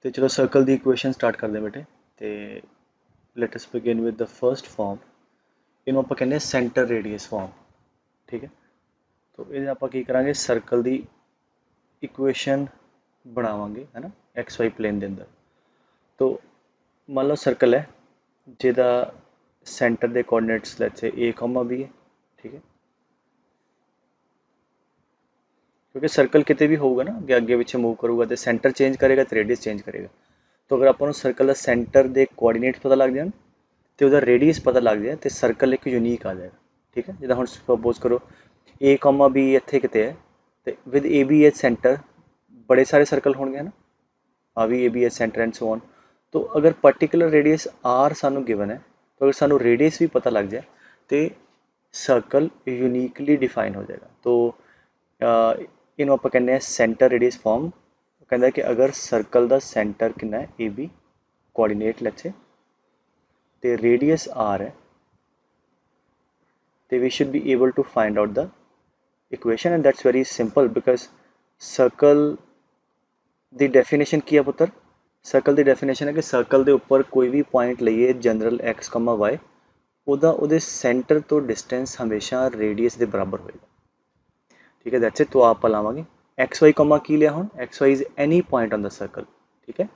तो चलो सर्कल की इक्वेशन स्टार्ट करते बेटे। तो let us begin with the first form. इनू आप कहने सेंटर रेडियस फॉर्म। ठीक है, तो ये आप की करा सर्कल की इक्वेशन बनावांगे है ना एक्स वाई प्लेन के अंदर। तो मान लो सर्कल है जिहदा सेंटर के coordinates let's say A comma b है। ठीक है, क्योंकि सर्कल कितने भी होगा ना कि अगे पिछे मूव करूँगा तो सेंटर चेंज करेगा तो रेडियस चेंज करेगा। तो अगर आपको सर्कल का सेंटर के कोऑर्डिनेट्स पता लग जाए तो वह रेडियस पता लग जाए तो सर्कल एक यूनीक आ जाएगा। ठीक है, जिदा हम सपोज करो ए कॉमा बी इतने कितने है तो with a b h centre बड़े सारे सर्कल होंगे है ना, आ भी a b h centre and so on. तो अगर पर्टिकुलर रेडियस आर सानू गिवन है तो अगर सानू रेडियस भी पता लग जाए तो सर्कल यूनीकली डिफाइन हो जाएगा। तो इनू आप कहने सेंटर रेडियस फॉर्म। कहता है कि अगर सर्कल का सेंटर कितना है a B coordinate let's say तो रेडियस आर है तो we should be able to find out the equation and that's very simple because circle की डेफिनेशन की है पुत्र। सर्कल की डेफिनेशन है कि सर्कल के उपर कोई भी पॉइंट लीए जनरल एक्स कमा वाई वो सेंटर तो डिस्टेंस हमेशा रेडियस के बराबर होएगा। ठीक है, दैट्स इट। तो आप लावांगे एक्स वाई कमा की लिया हूँ x y is any point on the circle. ठीक है,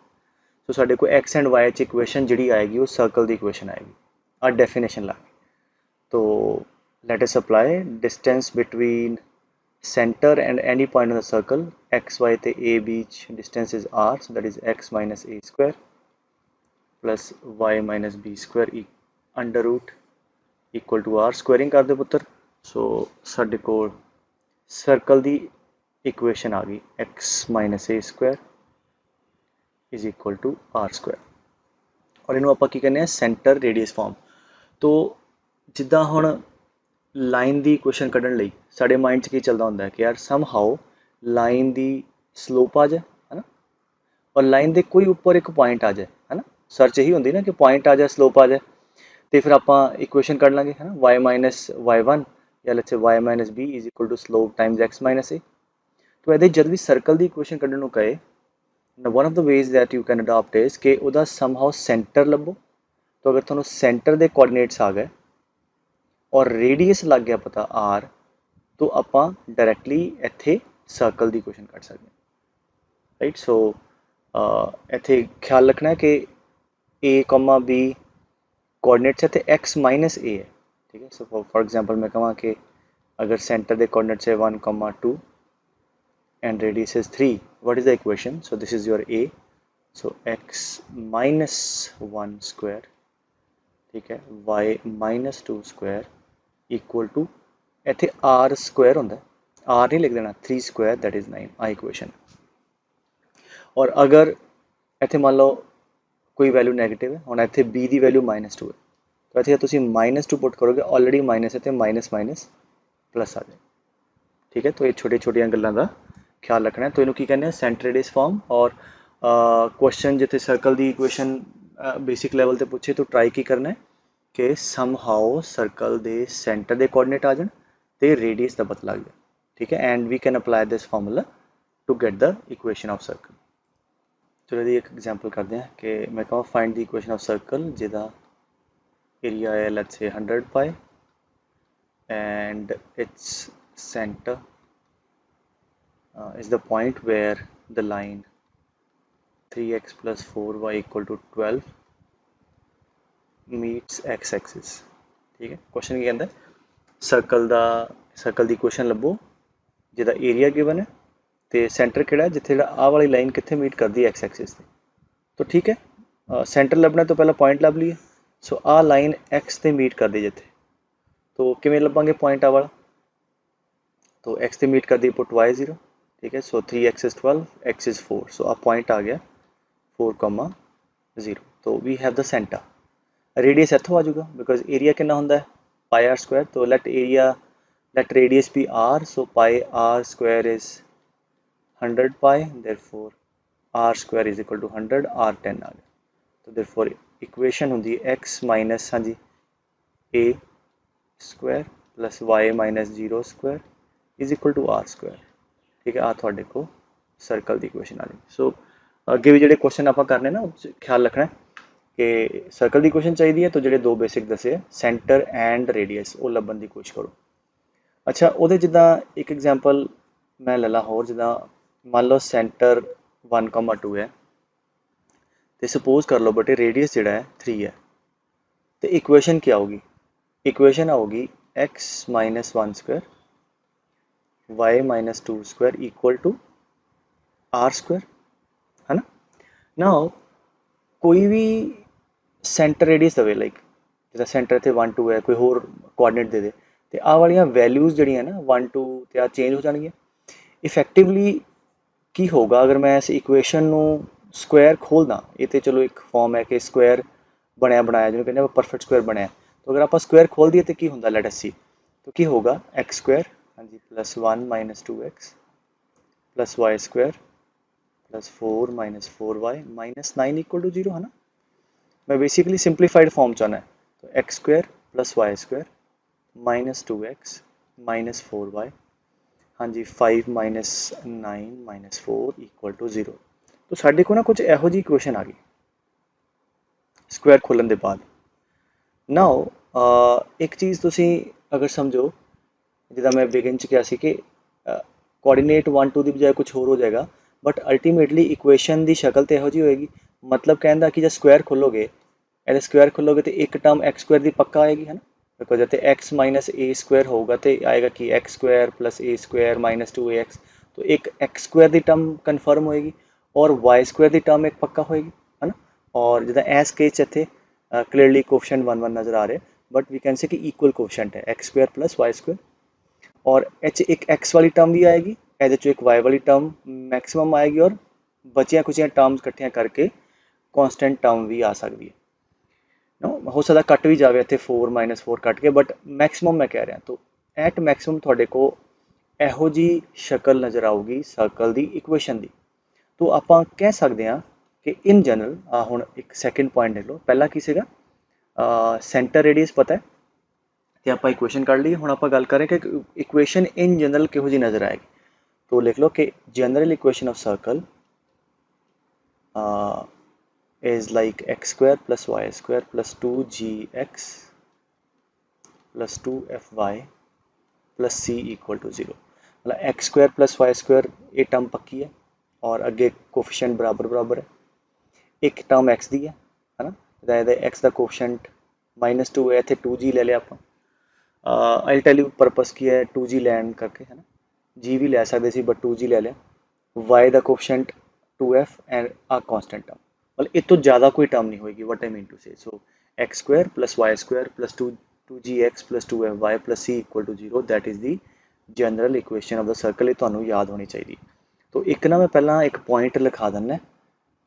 तो साढ़े को एक्स एंड वाई च इक्वेशन जी आएगी वो सर्कल की इक्वेशन आएगी आ डेफिनेशन ला के। तो let us apply distance between center and any point on the circle x y ਤੇ a beach distance is r, so that is x minus a square plus y minus b square under root equal to r squaring कर दो पुत्र। सो साढ़े को circle की equation आ गई x minus a square is equal to r square और इनू आप की कहने सेंटर रेडियस फॉर्म। तो जिदा हुण लाइन की इक्वेशन कढ़न लई साढ़े माइंड च की चलता होंगे कि यार सम हाउ लाइन की स्लोप आ जाए है ना, और लाइन के कोई उपर एक पॉइंट आ जाए है ना। सर्च यही होंगी ना कि पॉइंट आ जाए स्लोप आ जाए तो फिर आप इक्वेशन कढ़ लाँगे है ना वाई माइनस वाई वन या let's say y minus b is equal to slope times x minus a. तो ये जब भी सर्कल की इक्वेशन कढ़न को कहे one of the ways that you can adopt is कि वह सम हाउ सेंटर लभो। तो अगर थोड़ा सेंटर के कोऑर्डिनेट्स आ गए और रेडियस लग गया पता आर तो आप डायरैक्टली इत्थे सर्कल की इक्वेशन कढ़ सकते हैं। राइट, सो इत्थे ख्याल रखना है कि ए कॉमा बी कोऑर्डिनेट्स है तो एक्स माइनस ए है। ठीक है, सो फॉर एग्जांपल मैं कहा कि अगर सेंटर के कोऑर्डिनेट्स है 1,2 and radius is 3, what is the equation? So this is your a, so x minus 1 square, ठीक है, y minus 2 square equal to इत्थे आर स्क्वायर होंगे, आर नहीं लिख देना 3 स्क्वायर दैट इज 9 आ इक्वेशन। और अगर इत्थे मान लो कोई वैल्यू नैगेटिव है और इत्थे बी की वैल्यू -2 है तो इत्थे तुसीं -2 पुट करोगे ऑलरेडी माइनस है तो माइनस माइनस प्लस आ जाए। ठीक है, तो ये छोटी छोटिया गल्लां का ख्याल रखना है। तो इनू की कहने हैं सेंटर रेडियस फॉर्म। और क्वेश्चन जिथे सर्कल की इक्वेशन बेसिक लैवल पर पूछे तो ट्राई की करना है कि सम हाउ सर्कल के सेंटर के कोऑर्डिनेट आ जाए तो रेडियस का पता लग जाए। ठीक है, and we can apply this formula to get the equation of circle. चलो जी एक एग्जांपल करते हैं कि मैं कहूँ find the equation of circle जिदा एरिया है let's say 100 pi and its center is the point where the line 3x plus 4y equal to 12 meets x axis। ठीक है, क्वेश्चन क्या कहता है सर्कल की इक्वेशन लभो जिदा एरिया गिवन है तो सेंटर किहड़ा जिथे आ वाली लाइन कितने मीट करती है एक्स एक्सिस से। तो ठीक है, सेंटर लभना तो पहला पॉइंट लभ लीए। सो आ लाइन एक्स से मीट कर दी जिथे, तो किमें लभांगे पॉइंट आ वाला, तो एक्स से मीट कर दी पुट वाई 0। ठीक है, so 3x is 12 x is 4, so आ पॉइंट आ गया 4,0। तो we have the centre. Radius इत्थों आ जाऊगा बिकॉज एरिया कितना होंगे पाई आर स्क्वायर, तो let radius be r, so pi r square is 100 pi, therefore r square is equal to 100, r 10 आ गया। तो देयरफॉर इक्वेशन होंगी एक्स माइनस हाँ जी a square plus y minus 0 square is equal to are square. ठीक है, आ थोड़े को सर्कल की इक्वेशन आ जाएगी। सो ਅੱਗੇ ਵੀ ਜਿਹੜੇ ਕੁਐਸਚਨ ਆਪਾਂ ਕਰਨੇ ਨਾ, ਉਹ 'ਚ ਖਿਆਲ ਰੱਖਣਾ ਕਿ ਸਰਕਲ ਦੀ ਕੁਐਸਚਨ ਚਾਹੀਦੀ ਹੈ ਤਾਂ ਜਿਹੜੇ ਦੋ ਬੇਸਿਕ ਦੱਸੇ ਆ, ਸੈਂਟਰ ਐਂਡ ਰੇਡੀਅਸ, ਉਹ ਲੱਭਣ ਦੀ ਕੋਸ਼ਿਸ਼ ਕਰੋ। ਅੱਛਾ, ਉਹਦੇ ਜਿੱਦਾਂ ਇੱਕ ਐਗਜ਼ਾਮਪਲ ਮੈਂ ਲੈ ਲਾ ਹੋਰ, ਜਿੱਦਾਂ ਮੰਨ ਲਓ ਸੈਂਟਰ 1,2 ਹੈ ਤੇ ਸਪੋਜ਼ ਕਰ ਲਓ ਬਟ ਰੇਡੀਅਸ ਜਿਹੜਾ ਹੈ 3 ਹੈ, ਤੇ ਇਕੁਏਸ਼ਨ ਕੀ ਆਊਗੀ? इक्वेशन आओगी x minus 1 square y minus 2 square equal to r square, है ना। नाउ कोई भी सेंटर रेडियस दवे, लाइक जिदा सेंटर इतने 1 2 है, कोई होर कोआर्डिनेट दे दे, तो आ वाली वैल्यूज़ जड़ियाँ ना 1 2 तो आ चेंज हो जाएगी। इफेक्टिवली की होगा अगर मैं इस इक्वेशन नू स्क्वायर खोलदा, ये तो चलो एक फॉर्म है कि स्क्वायर बनया बनाया जिन्हें कहते हैं परफेक्ट स्क्वायर बनया, तो अगर आप स्क्वायर खोल दिए तो की होंगे, लेट अस सी, तो की होगा एक्स स्क्वायर, हाँ जी, प्लस 1 minus 2x plus y square plus 4 minus 4y minus 9 equal to 0, है ना। मैं बेसिकली सिंप्लीफाइड फॉर्म चाहना है, तो x square plus y square minus 2x minus 4y, हाँ जी, 5 माइनस 9 माइनस 4 इक्वल टू 0। तो साढ़े को ना कुछ ਇਹੋ ਜਿਹੀ इक्वेशन आ गई स्क्वायर खोलन के बाद। नाउ एक चीज़ तुसी अगर समझो, जिदा मैं बिगिन च कहा कि कोआर्डिनेट 1 2 की बजाय कुछ होर हो जाएगा, बट अल्टीमेटली इक्वेशन की शक्ल तो यहो जी होएगी। मतलब कहना कि जब स्क्वायर खोलोगे, ये स्क्वायर खोलोगे तो एक टर्म एक्स स्क्वायर की पक्का आएगी, है ना, बिकॉज जब एक्स माइनस ए स्क्वायर होगा तो आएगा कि एक्स स्क्वायर प्लस ए स्क्वायर माइनस 2ax, तो एक एक्स स्क्वायर की टर्म कन्फर्म होएगी और वाई स्क्वायर की टर्म एक पक्का होएगी, है ना। और जिदा एस केस इतने क्लीयरली कोफिशिएंट 1 1 नज़र आ रहे, बट वी कैन से कि इक्वल कोफिशिएंट है x square plus y square, और एच एक एक्स वाली टर्म भी आएगी, ए एक वाई वाली टर्म मैक्सिमम आएगी, और बचिया कुचिया टर्म्स कट्ठियां करके कॉन्स्टेंट टर्म भी आ सकती है। नो हो सकता कट भी जाए इतने 4 माइनस 4 कट के, बट मैक्सिमम मैं कह रहा, तो एट मैक्सिमम थोड़े को ਇਹੋ जी शक्ल नज़र आऊगी सर्कल की इक्वेशन की। तो आप कह सकते हैं कि इन जनरल हुण एक सैकेंड पॉइंट देख लो, पहला की सीगा सेंटर रेडियस पता है तो आप इक्वेशन कढ़ ली। हुण आप गल करें कि इक्वेशन इन जनरल किहो जी नज़र आएगी, तो लिख लो कि general equation of circle is like x square plus y square plus 2gx plus 2fy plus c equal to 0। मतलब x square plus y square ये टर्म पक्की है और अगे कोफिशिएंट बराबर बराबर है, एक टर्म एक्स दी है ना, एक्स का कोफिशिएंट -2 है, इतने 2g ले लिया आप। आई टेल यू परपस की है 2g लैन करके, है ना, जी भी ले सकते सी बट 2g ले लिया। वाई का कोफिशिएंट 2f एंड आ कॉन्स्टेंट टर्म, मतलब इस तो ज़्यादा कोई टर्म नहीं होगी, what I mean to say. So x square plus y square plus 2gx plus 2fy plus c equal to 0, that is the general equation of the circle. ये तुहानू याद होनी चाहिए। तो एक ना मैं पहला एक पॉइंट लिखा दिना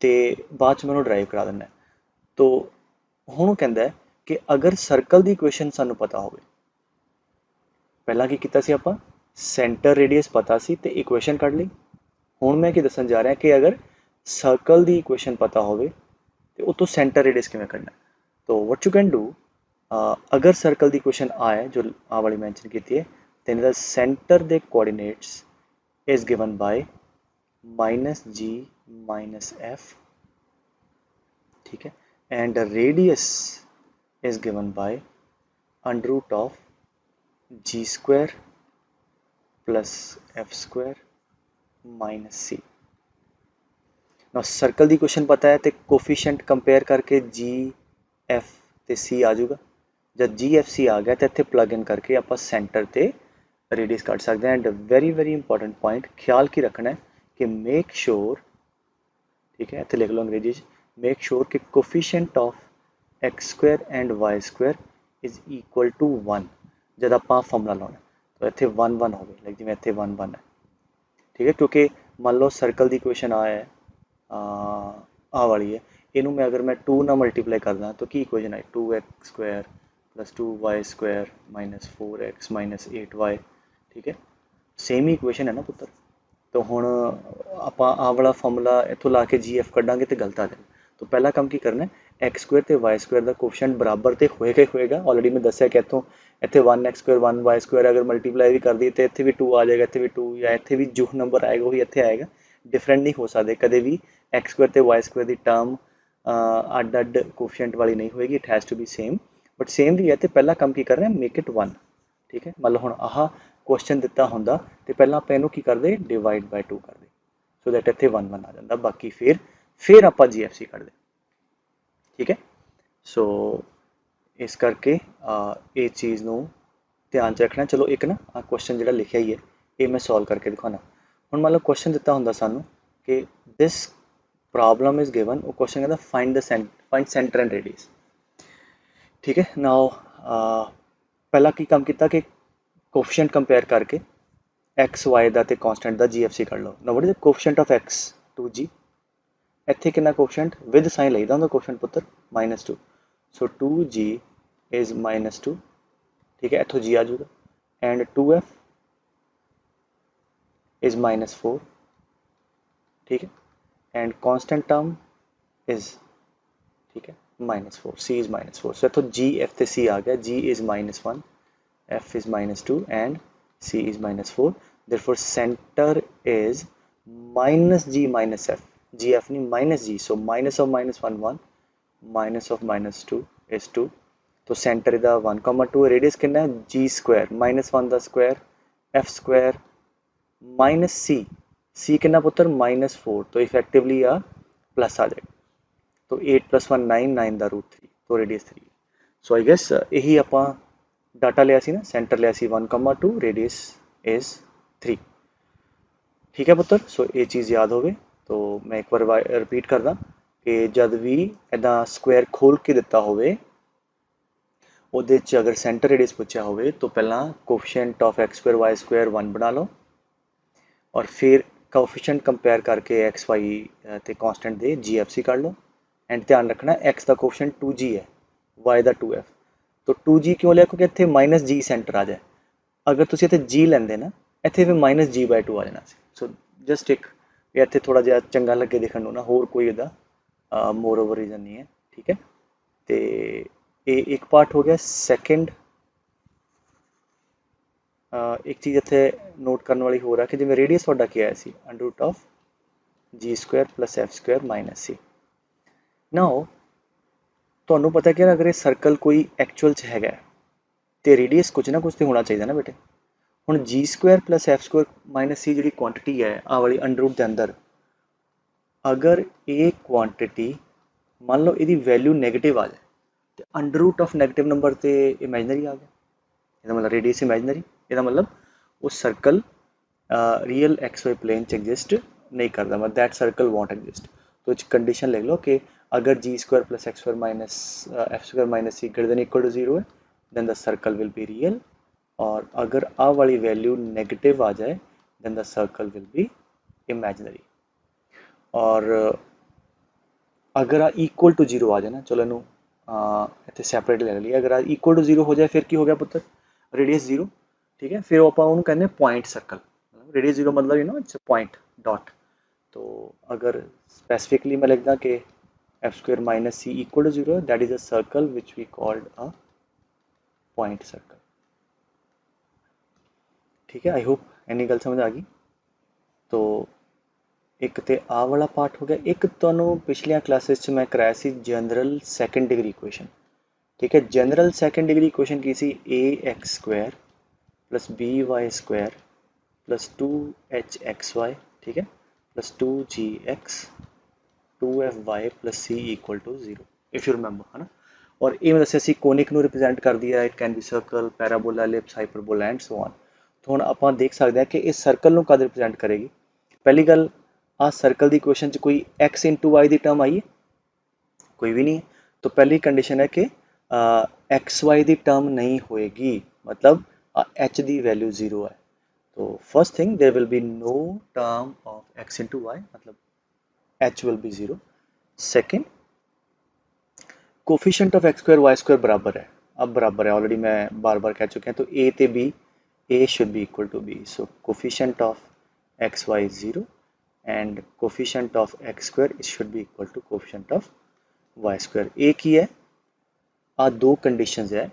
तो बाद च मैं ड्राइव करा दिना। तो हुण कहता है कि अगर सर्कल की इक्वेशन सानू पता हो, पहला की किया सी आपां, सेंटर रेडियस पता सी ते इक्वेशन कढ़ ली। हुण मैं की दसन जा रहा कि अगर सर्कल की इक्वेशन पता हो तो उतो सेंटर रेडियस किवें कढ़ना। तो वट यू कैन डू, अगर सर्कल की इक्वेशन आए जो आ वाली मैंशन की है, then the center the coordinates is given by minus g minus f, ठीक है, and the radius is given by under root of g square plus f square minus c। now circle की question पता है तो coefficient compare करके जी F ते सी आ जाऊगा। जब जी F सी आ गया तो इतने प्लग इन करके आप सेंटर ते रेडियस कट सकते हैं। And very very important point ख्याल की रखना है कि मेक श्योर, ठीक है, इतने लिख लो अंग्रेजी, मेक श्योर कि coefficient of x square and y square is equal to 1 जब आप फॉर्मूला लाना, तो इतने 1 1 हो लाइक जिवें इतने 1 1 है, ठीक है, क्योंकि मान लो सर्कल की इक्वेशन आ है आ वाली है, इनू मैं अगर मैं 2 ना मल्टीप्लाई करदा तो की इक्वेशन आई 2x square plus 2y square minus 4x minus 8y, ठीक है, सेम ही इक्वेशन है ना पुत्र। तो हुण आप वाला फॉर्मूला इतों ला के जी एफ कढ़ांगे तो गलत आ जाएगा। तो पहला काम की करना है, एक्स स्क्वायर तो वाई स्क्वायर का कोफिशिएंट बराबर तो होएगा ही होएगा। ऑलरेडी मैं दसिया कि इतों इतने 1x स्क्वायर 1y स्क्वायर अगर मल्टीप्लाई भी कर दी तो इतने भी 2 आ जाएगा, इतने भी 2, या इतने भी जो नंबर आएगा वही इतने आएगा, डिफरेंट नहीं हो सकते कदे भी एक्स स्क्वायर ते वाई स्क्वायर की टर्म अड अड कोफिशिएंट वाली नहीं होएगी, it has to be same, but same भी है तो पहला काम की कर रहे हैं, मेक इट 1। ठीक है, मतलब हुण आह क्वेश्चन दिता हुंदा तो पहला आपां इहनूं की करदे, डिवाइड बाय 2 करदे, सो दैट इत्थे 1 1 आ जांदा, बाकी फिर आपां GFC कढदे। ठीक है, सो इस करके ये चीज़ नूं ध्यान च रखना। चलो एक ना क्वेश्चन जिहड़ा लिखिया ही है ये मैं सॉल्व करके दिखाना। हुण मान लो क्वेश्चन दिता हुंदा सानू कि दिस प्रॉब्लम इज गिवन, वो क्वेश्चन कहता फाइंड सेंटर एंड रेडियस। ठीक है, नाउ पहला की काम किया कि कोफिशिएंट कंपेयर करके एक्स वाई का तो कॉन्स्टेंट का GFC कर लो। Now what is the coefficient of x 2g, इत्थे कितना कोफिशिएंट विद साइन लईदा हुंदा कोफिशिएंट पुत्र -2, सो 2g इज -2। ठीक है, इत्थों g आ जाऊगा एंड 2f इज -4। ठीक है, एंड कांस्टेंट टर्म इज, ठीक है, -4, c इज -4, सो इत्थों g f ते c आ गया, g is -1, f is -2 and c is -4, therefore center is -g minus f, gf नहीं minus g, so minus of -1 1, minus of -2 is 2, तो center इधर 1,2, radius कितना है g स्क्वायर -1 का square f square minus c कितना पुत्र -4, तो effectively आ plus आ जाएगा, तो 8 + 1 9, 9 का √3, तो रेडियस 3। सो आई गेस यही आपां डाटा लिया सी ना, सेंटर लिया सी 1,2, रेडियस इज 3। ठीक है पुत्र, सो ये चीज़ याद होवे। तो मैं एक बार रिपीट करदा कि जब भी इदा स्क्वायर खोल के दिता होवे ਉਹਦੇ 'ਚ अगर सेंटर रेडियस पूछा होवे तो पहला coefficient of x square y square 1 बना लो और फिर कोफिशिएंट कंपेयर करके एक्स वाई ते कांस्टेंट दे GFC कर लो एंड ध्यान रखना एक्स का कोफिशिएंट 2g है, वाई का 2f, तो 2g क्यों लिया क्योंकि इत्थे -g सेंटर आ जाए, अगर तुसीं इत्थे g लेंदे ना इत्थे फिर -g/2 आ जाना सी। सो जस्ट एक इत्थे थोड़ा जिहा चंगा लगे दिखण नूं ना, होर कोई इहदा मोर ओवर रीजन नहीं है। ठीक है, तो ये एक पार्ट हो गया। सैकेंड एक चीज़ इत्थे नोट करने वाली हो रहा है कि जिवें रेडियस तुहाडा क्या है सी √g² + f² - c। नाउ तुहानूं पता कि अगर ये सर्कल कोई एक्चुअल च हैगा तो रेडियस कुछ ना कुछ तो होना चाहिए ना बेटे। हुण g² + f² - c जी क्वांटिटी है आ वाली अंडर रूट के अंदर, अगर ये क्वांटिटी मान लो यदी वैल्यू नैगेटिव आ जाए तो under root of negative number तो इमेजनरी आ गया, इसका मतलब रेडियस इमेजनरी, इसका मतलब वो सर्कल रियल XY प्लेन च एग्जिस्ट नहीं करता, मतलब दैट सर्कल वॉन्ट एग्जिस्ट। तो कंडीशन लिख लो कि अगर g² + x² - f² - c > 0 है then the circle will be real, और अगर आ वाली वैल्यू नेगेटिव आ जाए then the circle will be imaginary. और अगर आ इक्वल टू 0 आ जाए ना, चलो इनू इतने सैपरेट ले लिया, अगर आ इक्वल टू 0 हो जाए फिर की हो गया पुत्र रेडियस 0। ठीक है, फिर आप उन्होंने कहते हैं पॉइंट सर्कल, रेडियस 0 मतलब इट्स पॉइंट डॉट। तो अगर स्पेसिफिकली मैं लिखदा कि f² - c = 0, that is a circle which we called a point circle. ठीक है, आई होप इन्नी गल समझ आ गई। तो एक तो आ वाला पार्ट हो गया, एक तो पिछलिया क्लासेस मैं कराया सी जनरल सैकेंड डिग्री इक्वेशन। ठीक है, जनरल सैकेंड डिग्री इक्वेशन की सी ax² + by² + 2hxy, ठीक है, +2gx 2fy + c = 0, if you remember, है ना। और ये मैं दसिया सी कोनिक नू रिप्रेजेंट कर दिया, it can be circle, parabola, ellipse, hyperbola and so on. तो हुण आपां देख सकते हैं कि इस सर्कल नू कद रिप्रेजेंट करेगी। पहली गल, आ सर्कल की इक्वेशन च कोई x × y की टर्म आई है, कोई भी नहीं है, तो पहली कंडीशन है कि XY की टर्म नहीं होएगी, मतलब h की वैल्यू 0 है। तो first thing there will be no term of x × y, मतलब h will be 0। Second, coefficient of x² y² बराबर है, अब बराबर है, ऑलरेडी मैं बार बार कह चुके हैं, तो a ते b, a should be equal to b, so coefficient of xy is 0 and coefficient of x² should be equal to coefficient of y²। एक ही है, आ दो कंडीशंस है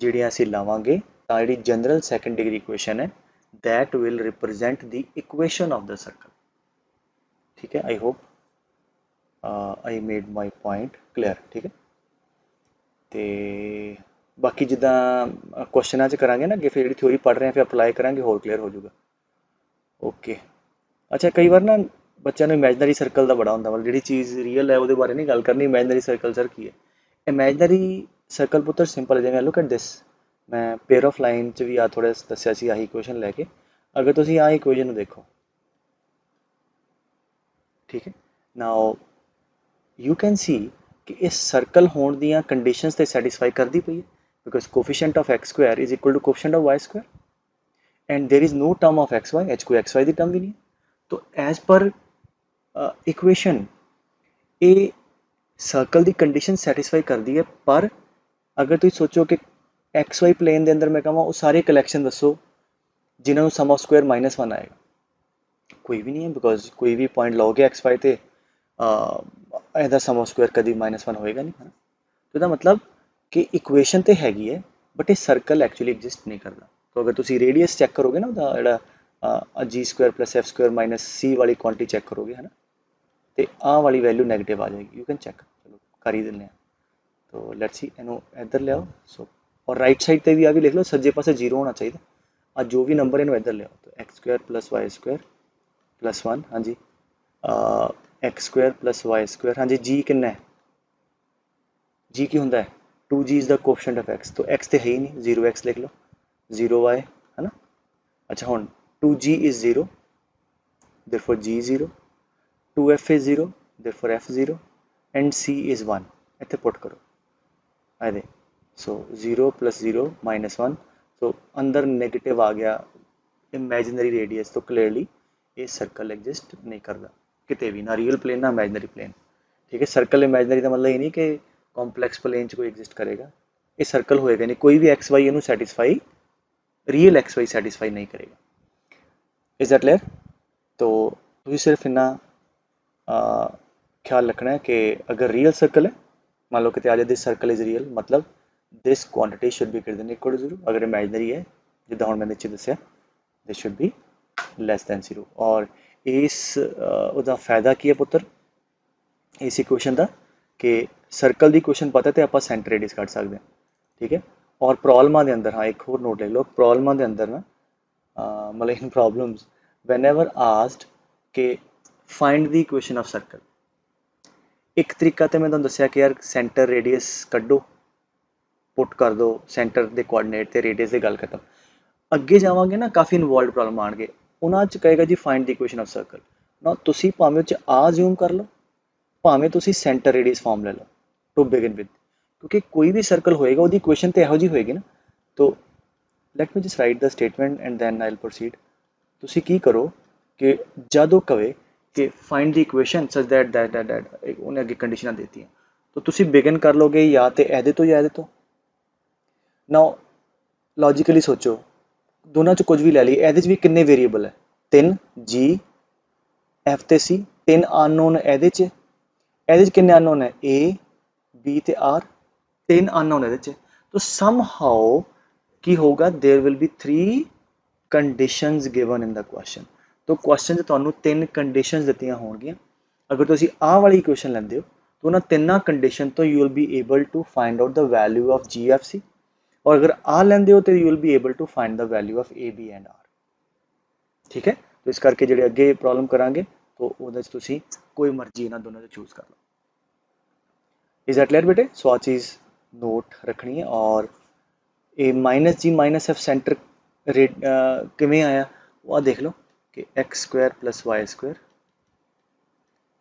ਜਿਹੜੀਆਂ ਅਸੀਂ ਲਾਵਾਂਗੇ ਤਾਂ ਜਿਹੜੀ जनरल सैकेंड डिग्री इक्वेशन है that will represent the equation of the circle. ठीक है, I hope I made my point clear. ठीक है, तो बाकी जिदा क्वेश्चन च करा ना अगे, फिर जी थ्योरी पढ़ रहे हैं फिर अप्लाई करा होर क्लीयर हो जाऊगा। ओके, अच्छा कई बार ना बच्चों को इमेजनरी सर्कल का बड़ा होंगे, मतलब जी चीज़ रीयल है वो बारे नहीं गल करनी, इमेजनरी सर्कल सर की है। इमेजनरी सर्कल पुत्र सिंपल है, जिवें लुक एट दिस, मैं पेयर ऑफ लाइन च भी आ थोड़ा दसिया सी आही इक्वेशन लैके, अगर तुम आ इक्वेशन देखो, ठीक है नाउ यू कैन सी कि इस सर्कल होने दियाँ कंडीशंस ते सैटिस्फाई करती पई है, because coefficient of x square is equal to coefficient of y square and there is no term of x y, एच कोई एक्स वाई की टर्म भी नहीं है। तो एज पर इक्वेशन ये सर्कल की कंडीशन सैटिस्फाई करती है, पर अगर तुम सोचो कि एक्स वाई प्लेन के अंदर मैं कहा वो सारे कलैक्शन दसो जिन्होंने सम ऑफ स्क्वायर -1 आएगा, कोई भी नहीं है, बिकॉज कोई भी पॉइंट लोगे एक्स वाई तो ਇਹਦਾ सम ऑफ स्क्वायर कभी -1 होएगा नहीं है ना। तो इसका मतलब कि इक्वेशन तो हैगी है बट ये सर्कल एक्चुअली एग्जिस्ट नहीं करता। तो अगर तुम रेडियस चेक करोगे ना जो g square plus f square minus c वाली क्वांटिटी चेक करोगे है ना, तो आ वाली वैल्यू नैगेटिव आ जाएगी। यू कैन चेक, चलो कर ही दें। तो लेट्स सी इनू इधर लियाओ, सो और राइट साइड पर भी आ भी लिख लो, सज्जे पासे 0 होना चाहिए। आज जो भी नंबर इनू इधर लियाओ, तो x square plus y square plus 1, हाँ जी, x square plus y square, हाँ जी, जी कितना है, जी की होंगे 2g is the coefficient of x, तो एक्स तो है ही नहीं, 0x लिख लो, 0y है ना। अच्छा हूँ 2g is 0, therefore g 0, 2f is 0, therefore f 0 and c is 1, इतने पुट करो आए, सो 0 प्लस 0 -1, तो अंदर नेगेटिव आ गया इमेजिनरी रेडियस, तो क्लियरली ये सर्कल एग्जिस्ट नहीं करता कितने भी, ना रियल प्लेन ना इमेजिनरी प्लेन। ठीक है, सर्कल इमेजिनरी का मतलब ये नहीं कि कॉम्पलैक्स प्लेन च कोई एग्जिस्ट करेगा, ये सर्कल होएगा नहीं, कोई भी एक्स वाई इनू satisfy, real x y satisfy नहीं करेगा। Is that clear? तो तुम सिर्फ इन्ना ख्याल रखना है कि अगर रियल सर्कल है, मान लो कि आज दिस सर्कल इज रियल, मतलब this quantity should be greater than equal to 0, अगर इमेजिनरी है जिदा हम मैंने नीचे दसिया this should be less than 0। और इस उसका फायदा की है पुत्र इस इक्वेशन का कि सर्कल की इक्वेशन पता तो आप सेंटर रेडियस कट सकते हैं। ठीक है, और प्रॉब्लमां के अंदर, हाँ एक होर नोट ले लो, प्रॉब्लमां के अंदर ना मतलब इन प्रॉब्लम्स वैन एवर आस्ड के find the equation of circle, एक तरीका तो मैं तुहानूं दसिया कि यार सेंटर रेडियस कड्डो, पुट कर दो सेंटर के कोआर्डिनेट ते रेडियस की गल खत्म। अगे जावांगे ना काफ़ी इनवॉल्व प्रॉब्लम आएंगे, उन्होंने कहेगा जी find the equation of circle ना, तुसी भावें आ ज्यूम कर लो भावें तुसी सेंटर रेडियस फॉर्म ले लो टू बिगिन विद, क्योंकि कोई भी सर्कल होएगा वो इक्वेशन तो यहो जी होएगी ना। तो let me just write the statement and then I will proceed. तुसी की करो कि जब वो कहे कि find the equation such that that that that उन्हें अगे कंडीशन देती हैं, तो तुसी बिगिन कर लोगे या तो एहदे तो या एहदे तो। नाउ लॉजिकली सोचो, दोनों च कुछ भी ले ली, एहदे भी किन्ने वेरीएबल है, 3 जी एफ ते सी, 3 अननोन एहदे किन्ने अननोन है, ए बी ते आर, 3 अननोन एहदे तो सम हाउ की होगा, there will be 3 conditions given in the question. तो क्वेश्चन च तुहानूं 3 कंडीशंस दित्तियां होणगियां, अगर तुसीं आ वाली इक्वेशन लैंदे हो तो उन्हां तिन्नां कंडीशन तो you will be able to find out the value of G F C, और अगर आ लैंदे हो तो you will be able to find the value of A B and R. ठीक है, तो इस करके जो अगे प्रॉब्लम करांगे तो वो कोई मर्जी इन्होंने दोनों चूज कर लो। इज दैट क्लियर बेटे? सो आ चीज़ नोट रखनी है। और ए -g-f सेंटर रेट किमें आया वो देख लो कि x square plus y square,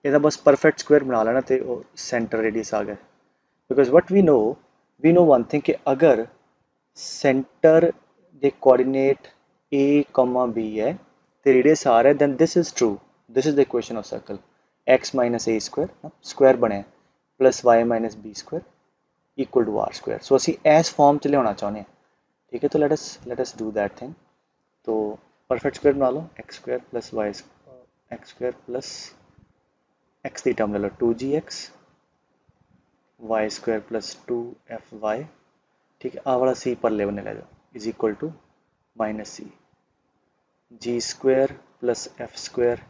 यदा बस परफेक्ट स्क्वायर बना लेना तो सेंटर रेडियस आ गया। Because what we know one thing कि अगर सेंटर दे कोऑर्डिनेट ए कॉमा बी है तो रेडियस आ रहा है, then this is true, this is the equation of circle, x minus A square square बने plus y minus B square equal to are square. So असी इस form च लिया चाहते हैं। ठीक है, तो let us do that thing. तो परफेक्ट स्क्वायर बना लो, x square plus y x square plus x की टर्म ले लो 2gx, Y square plus 2fy, ठीक है, आ वाला सी परले बने ले जाओ, is equal to minus c, g square plus f square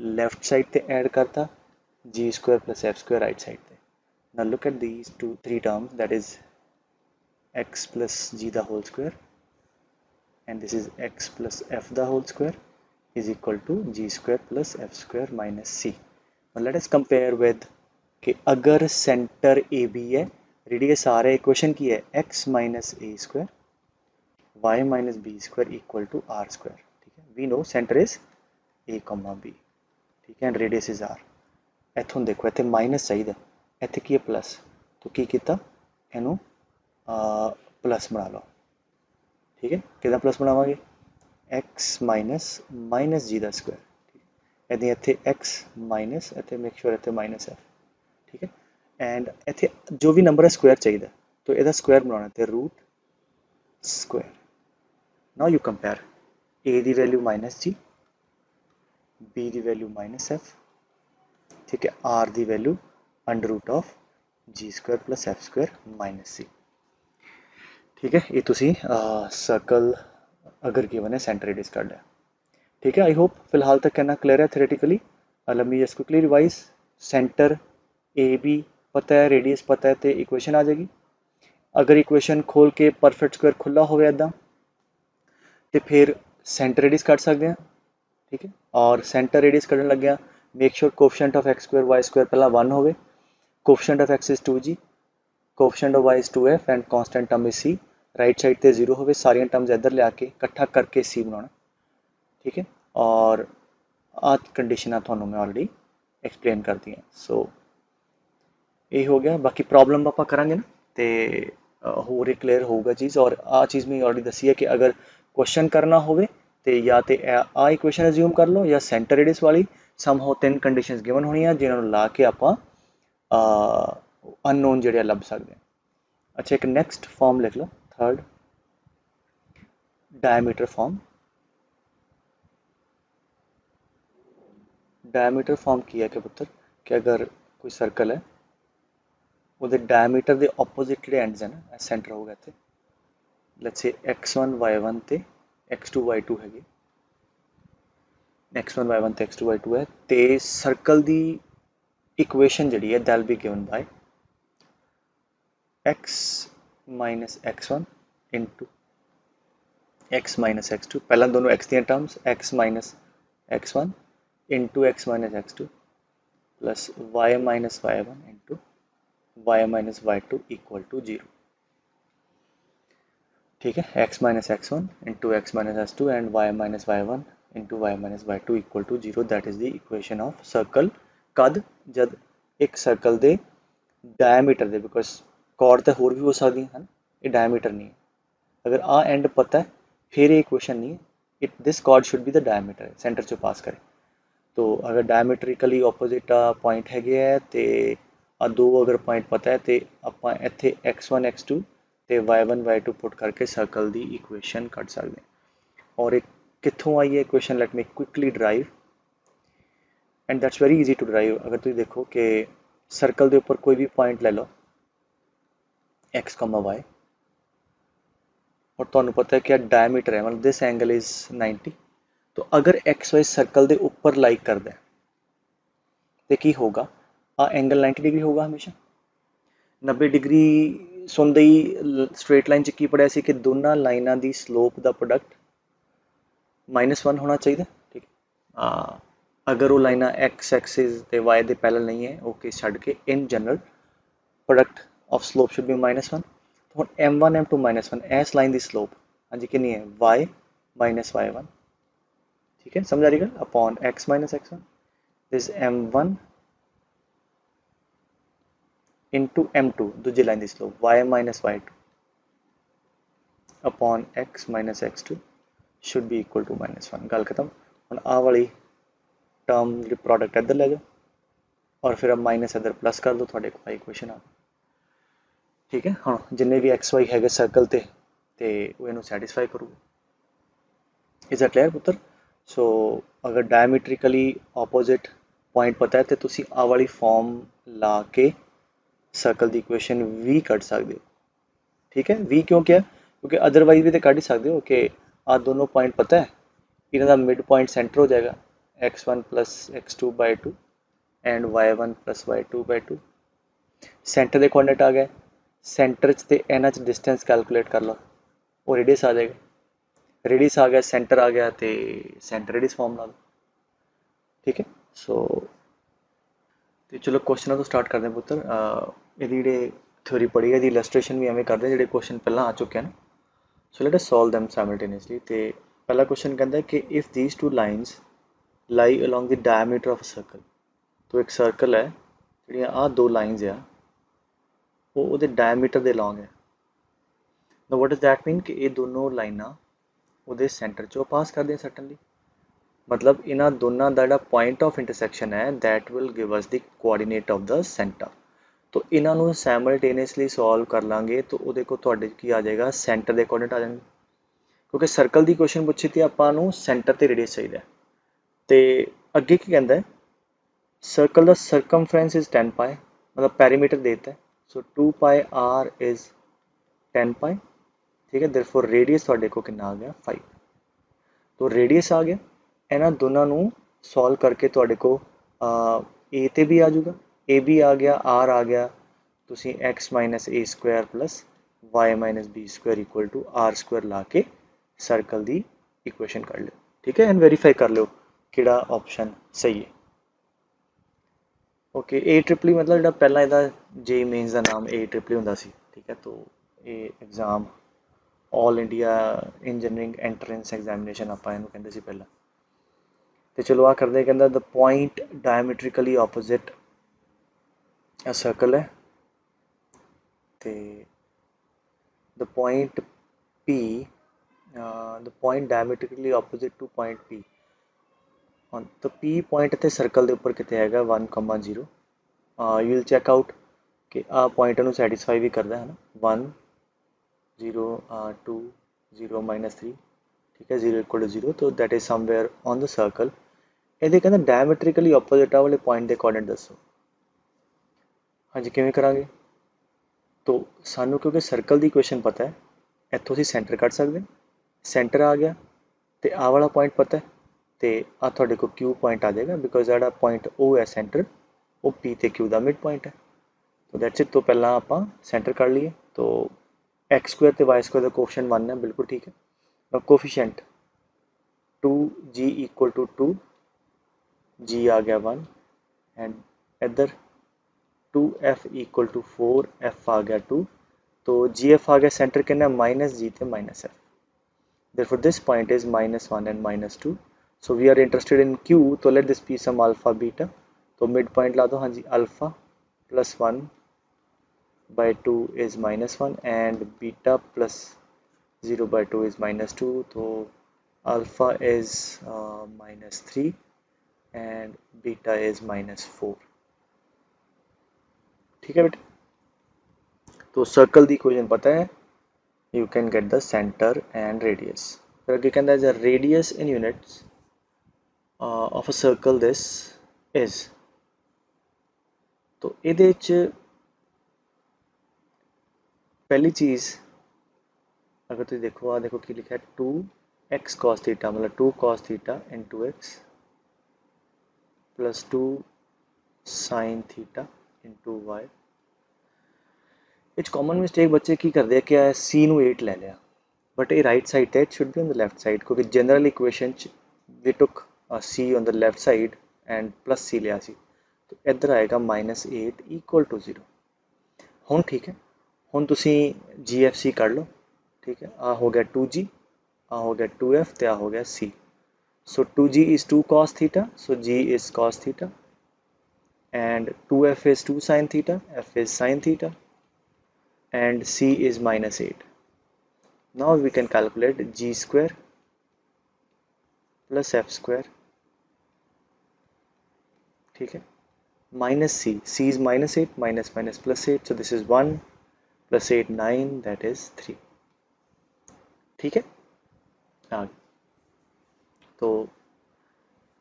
left side ते ऐड करता g square plus f square right side पे. Now look at these three terms, that is x plus g the whole square and this is x plus f the whole square is equal to g square plus f square minus c. Now let us compare with कि अगर centre A B है, radius are है, equation की है x minus A square y minus B square equal to are square. ठीक है, we know centre is A comma B. ठीक है, एंड रेडियस इज आर. इथों देखो इतने माइनस चाहिए, इतने की है प्लस, तो की किया इनू प्लस बना लो. ठीक है, कि प्लस बनावे एक्स माइनस माइनस जी का स्क्वायर, इतनी इतने एक्स माइनस इतने मेक श्योर इतने माइनस है. ठीक है, एंड इतने जो भी नंबर है स्क्वायर चाहिए, तो यदा स्क्वायर बनाना तो root square. Now you compare a की वैल्यू माइनस जी, बी की वैल्यू माइनस एफ. ठीक है, आर की value under root of g square plus f square minus c. ठीक है, ये तुसी सर्कल अगर गिवन है सेंटर रेडियस कर लिया. ठीक है, आई होप फिलहाल तक कहना क्लियर है theoretically. Let me just quickly revise. Centre A B पता है, रेडियस पता है, तो इक्वेशन आ जाएगी. अगर इक्वेशन खोल के परफेक्ट स्क्वायर खुला हो इदा तो फिर सेंटर रेडियस कट सकते हैं. ठीक है, और सेंटर रेडियस कटन लग गया make sure coefficient of x square y square पहला 1 हो, coefficient of x is 2g, coefficient of y is 2f and constant term is c. Right side पे 0 हो, सारिया टर्म्स इधर लिया के इकट्ठा करके c बनाना. ठीक है, और आ कंडीशन थानू मैं ऑलरेडी एक्सप्लेन कर दी. सो ये हो गया. बाकी प्रॉब्लम आप करांगे ना तो होर क्लीयर होगा चीज़. और आ चीज़ मैं ऑलरेडी दसी है कि अगर क्वेश्चन करना हो तो या तो आ इक्वेशन अज्यूम कर लो या सेंटर रेडियस वाली सम हो 3 कंडीशंस गिवन होनी जिन्होंने ला के आप अननोन जोड़े लभ सकते हैं. अच्छा, एक नैक्सट फॉर्म लिख लो, third diameter form. Diameter form किया कि पुत्र कि अगर कोई सर्कल है वो डायमीटर के ऑपोजिट जो एंड्स है ना सेंटर होगा इतने, लेट्स से x1 y1 ते x2 y2 है, x1 y1 ते x2 y2 है, तो सर्कल की इक्वेशन जी है that will be given by x minus x1 into x minus x2. पहला दोनों x दी terms x minus x1 into x minus x2 plus y minus y1 into y minus y2 equal to 0. ठीक है, x minus x1 into x minus x2 and y minus y1 into y minus y2 equal to 0. That is the equation of circle. कद जब एक circle के diameter they, because cord तो होर भी हो सकती है ना, ये डायमीटर नहीं है. अगर आ एंड पता है फिर ये इक्वेशन नहीं है. It this cord should be the diameter centre चो पास करे. तो अगर डायमीट्रिकली ऑपोजिट पॉइंट है तो दो अगर पॉइंट पता है तो आप इतने x1 x2 तो y1 y2 पुट करके सर्कल की इक्वेशन कट सकते हैं. और एक कितों आई है equation, let me quickly derive and that's very easy to derive. अगर तुम देखो कि सर्कल के उपर कोई भी पॉइंट ले लो x, y और तुहानू पता है कि डायमीटर है, मतलब दिस एंगल इज 90. तो अगर एक्स वाई सर्कल के उपर लाइक करता है तो की होगा, आ एंगल 90 डिग्री होगा हमेशा. 90 डिग्री सुनते ही स्ट्रेट लाइन की पढ़िया सी कि दोनों लाइनों की स्लोप का प्रोडक्ट -1 होना चाहिए. ठीक है, अगर वो लाइना एक्स एक्सिस तो वाई के पैरेलल नहीं है ओके छड़ के in general product of slope should be -1. तो हम m1 m2 -1 इस लाइन की स्लोप हाँ जी कितनी है y माइनस y1. ठीक है, समझ आ रही गल, upon x minus x1 this m1 into m2 दूजी लाइन की slope y minus y2 upon x minus x2 should be equal to -1. गल खत्म. हम आ वाली टर्म जो प्रोडक्ट इधर ले जाओ और फिर अब माइनस इधर प्लस कर दो, थोड़े को इक्वेशन आ. ठीक है, हाँ जिन्ने भी एक्स वाई है सर्कल ते वो इनू सैटिस्फाई करूगा. इज अ क्लियर पुत्र. सो अगर डायमीट्रिकली ऑपोजिट पॉइंट पता है तो तुसी आ वाली फॉर्म ला के सर्कल की इक्वेशन भी कट सकते हो. ठीक है, भी क्यों क्या, क्योंकि अदरवाइज भी तो कट ही सकते हो कि आ दोनों पॉइंट पता है, इन्हों का मिड पॉइंट सेंटर हो जाएगा x1 plus x2 by 2 and y1 plus y2/2 centre के कोऑर्डिनेट आ गए सेंटर च ते एना च डिस्टेंस कैलकुलेट कर लो वो रेडियस आ जाएगा रेडियस आ गया सेंटर आ गया तो सेंटर रेडियस फॉर्म ला लो ठीक है सो तो चलो क्वेश्चन तो स्टार्ट करते हैं पुत्र ये थ्योरी पढ़ी है इलस्ट्रेशन भी एवं करते हैं जो क्वेश्चन पहला आ चुके हैं ना सो लेट अस सॉल्व दैम साइमल्टेनियसली तो पहला क्वेश्चन कहता है कि if these two lines lie along the diameter of a circle तो एक सर्कल है ਜਿਹੜੀਆਂ ਆ ਦੋ ਲਾਈਨਸ ਆ ਉਹ ਉਹਦੇ ਡਾਇਮੀਟਰ ਦੇ ਲੌਂਗ ਹੈ now what does that mean कि ये दोनों ਲਾਈਨਾਂ ਉਹਦੇ ਸੈਂਟਰ ਚੋਂ ਪਾਸ ਕਰਦੇ ਆ ਸਰਟਨਲੀ मतलब इन्हां दोनों का ਜਿਹੜਾ पॉइंट ऑफ इंटरसेक्शन है that will give us the coordinate of the centre तो इन्हां ਨੂੰ ਸਾਈਮਲਟੇਨੀਅਸਲੀ ਸੋਲਵ ਕਰ ਲਾਂਗੇ तो ਉਹਦੇ ਕੋਲ ਤੁਹਾਡੇ ਕੀ ਆ ਜਾਏਗਾ ਸੈਂਟਰ ਦੇ ਕੋऑर्डिनेट ਆ ਜਾਣਗੇ ਕਿਉਂਕਿ ਸਰਕਲ ਦੀ ਕੁਐਸਚਨ ਪੁੱਛੀ ਤੇ ਆਪਾਂ ਨੂੰ ਸੈਂਟਰ ਤੇ ਰੇਡੀਅਸ ਚਾਹੀਦਾ ਤੇ ਅੱਗੇ ਕੀ ਕਹਿੰਦਾ ਹੈ सर्कल का circumference is 10 pi मतलब पैरीमीटर देता है सो 2 pi r is 10 pi ठीक है therefore रेडियस थोड़े को कितना आ गया 5 तो रेडियस आ गया इन्हां दोनों ਨੂੰ सॉल्व करके थोड़े को a ਤੇ भी आ जाऊगा a भी आ गया r आ गया तुसी x minus a square plus y minus b square equal to r square ला के सर्कल की इक्वेशन कर लो ठीक है एंड वेरीफाई कर लो किहड़ा ऑप्शन सही है ओके ए ट्रिपली मतलब जो पहला ਇਹਦਾ जे मेन्स का नाम ए ट्रिपली ਹੁੰਦਾ ਸੀ ठीक है तो ये exam all India engineering entrance examination ਆਪਾਂ ਇਹਨੂੰ ਕਹਿੰਦੇ ਸੀ ਪਹਿਲਾਂ ਤੇ ਚਲੋ ਆ ਕਰਦੇ ਕਹਿੰਦਾ the point diametrically opposite a circle है ਤੇ the point P the point diametrically opposite two point P तो P पॉइंट इतने सर्कल के उपर कितने है 1,0 यू विल चैक आउट कि आ पॉइंट में सैटिस्फाई भी करता है ना 1 0 2 0 -3 ठीक है 0 इक्वल टू 0 तो that is somewhere on the circle ये कहते डायमेट्रिकली ऑपोजिट वाले पॉइंट के कोऑर्डिनेट दसो हाँ जी किवें करांगे तो सानू क्योंकि सर्कल की इक्वेशन पता है इत्थों असीं सेंटर कट सकते हैं सेंटर आ गया तो आ वाला पॉइंट पता है तो आ थोड़े को क्यू पॉइंट आ जाएगा बिकॉज जो पॉइंट ओ है सेंटर वो पी ते क्यू का मिड पॉइंट है तो दैट्स इट तो पहला आप सेंटर कर लिए तो एक्स स्क्वायर तो वाई स्क्वायर का कोफिशिएंट 1 है बिल्कुल ठीक है कोफिशिएंट 2g इक्वल टू 2 जी आ गया 1 एंड इधर 2f इक्वल टू 4 f आ गया 2 तो जी एफ आ गया सेंटर कितना माइनस जी थे minus F therefore this point is -1 and -2 so we are interested in q तो let this be some alpha beta तो mid point ला दो हाँ जी alpha plus 1 by 2 is -1 and beta plus 0 by 2 is -2 तो alpha is -3 and beta is -4 ठीक है बेटा तो circle की इक्वेशन पता है you can get the center and radius फिर आगे कहता है the radius in units of a circle this is तो ਇਹਦੇ ਚ पहली चीज़ अगर तुम देखो आ देखो कि लिखा है 2x cos थीटा मतलब 2 cos theta into x plus 2 sin theta into y इस कॉमन मिस्टेक बच्चे की करते हैं कि सी नू 8 ले लिया बट ये राइट साइड है it should be on the left side क्योंकि general equation we took c on the left side and plus c लिया सी तो इधर आएगा -8 इक्वल टू 0 हुण ठीक है हुण तुसी GFC कर लो ठीक है आ हो गया 2g आ हो गया 2f तो आ हो गया c so 2g is 2 cos theta so g is cos theta and 2f is 2 sin theta f is sin theta and c is -8 now we can calculate g square plus f square ठीक है minus c is -8 minus minus plus 8 so this is 1 plus 8 9 that is 3 ठीक है आ तो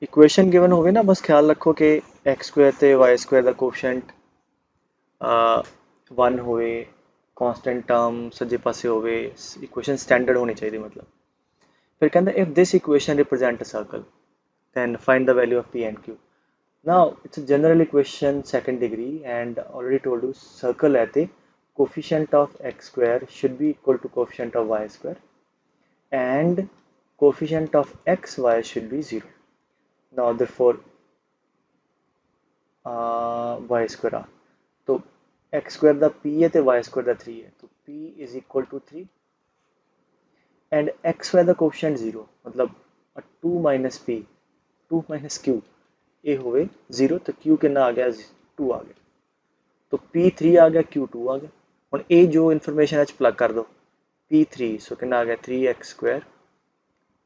equation given होवे ना बस ख्याल रखो कि एक्स स्क्वायर ते वाई स्क्वायर का कोफिशिएंट 1 होवे कांस्टेंट टर्म सज्जे पासे होवे इक्वेशन स्टैंडर्ड होनी चाहिए मतलब फिर कहता if this equation represent a circle then find the value of p and q Now it's a general equation second degree and already told you circle है ते coefficient of x square should be equal to coefficient of y square and coefficient of xy should be 0. Now therefore y square आ तो x square ਦਾ p है ਤੇ y square ਦਾ 3 है तो p is equal to 3 and xy the coefficient 0 मतलब 2 minus p 2 minus q ये होवे 0 तो q कितना आ गया 2 आ गया तो p3 आ गया q2 आ गया और ये जो इन्फॉर्मेशन है प्लग कर दो p3 सो कितना आ गया 3x स्क्वायर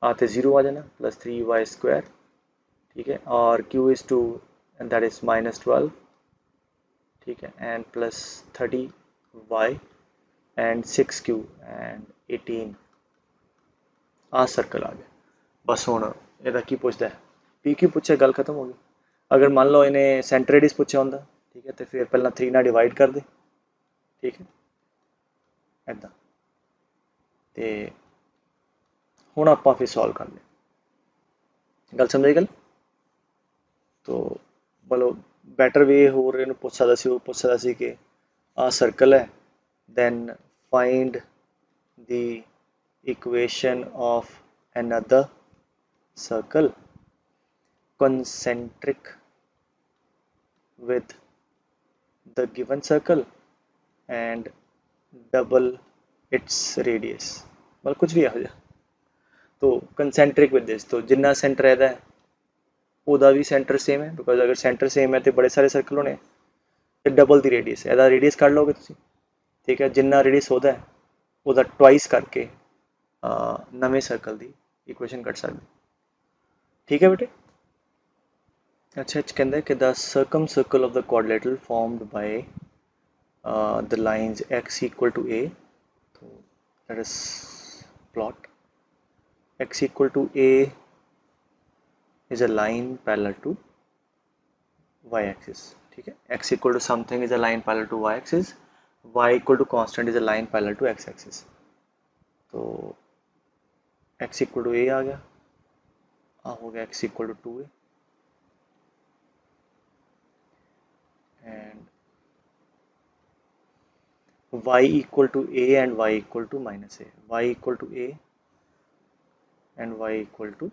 आते 0 आ जाना प्लस 3y स्क्वायर ठीक है और q is 2 and that is -12 ठीक है and plus 30y and 6q and 18 आ सर्कल आ गया बस हुण ਇਹਦਾ ਕੀ ਪੁੱਛਦਾ ਹੈ PQ ਪੁੱਛਿਆ ਗੱਲ ਖਤਮ ਹੋ ਗਈ अगर मान लो इन्हें सेंटर रेडियस पूछा होंदा ठीक है तो फिर पहला 3 ਨਾਲ डिवाइड कर दे ठीक है ऐदा ते हुण आपां फिर सॉल्व कर ले गल समझ गल तो बोलो बैटर वे होर इहनूं पुछ सकदा सी पुछ सकदा सी कि आ सर्कल है then find the equation of another circle concentric with the given circle and double its radius मतलब कुछ भी हो जाए तो कंसेंट्रिक विद दिस तो जिन्ना सेंटर है ਉਹਦਾ भी सेंटर सेम है बिकॉज अगर सेंटर सेम है तो बड़े सारे सर्कल होने तो डबल दी रेडियस है ਇਹਦਾ रेडियस ਕੱਢ ਲਓਗੇ ਤੁਸੀਂ ठीक है जिन्ना रेडियस होता है ਉਹਦਾ ट्वाइस करके नवे सर्कल की इक्वेशन कट सकते ठीक है बेटे अच्छा कहता है कि the circum circle of the quadrilateral formed by the lines x equal to a so let us plot x equal to a is a line parallel to y axis ठीक है x equal to something is a line parallel to y axis y equal to constant is a line parallel to x axis तो x equal to a आ गया हो गया x equal to 2a and y equal to a and y equal to minus a y equal to a and y equal to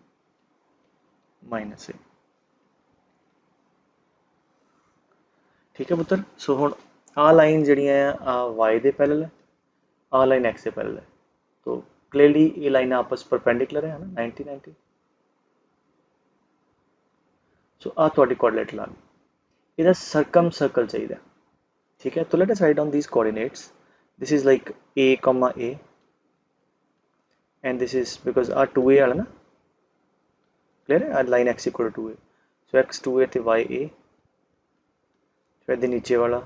minus a ठीक है पुत्र सो हुण आ line जिहड़ियां आ y दे parallel है आ line x दे parallel है तो clearly ये line आपस परपेंडिकुलर है ना 90 90 सो आ तुहाडी कोऑर्डिनेट लाइन इहदा सर्कम सर्कल चाहिए ठीक है तो let us write down these coordinates this is like a comma a and this is because our 2a वाला ना क्लियर है line x equal to 2a so x 2a ते y a फिर दे नीचे वाला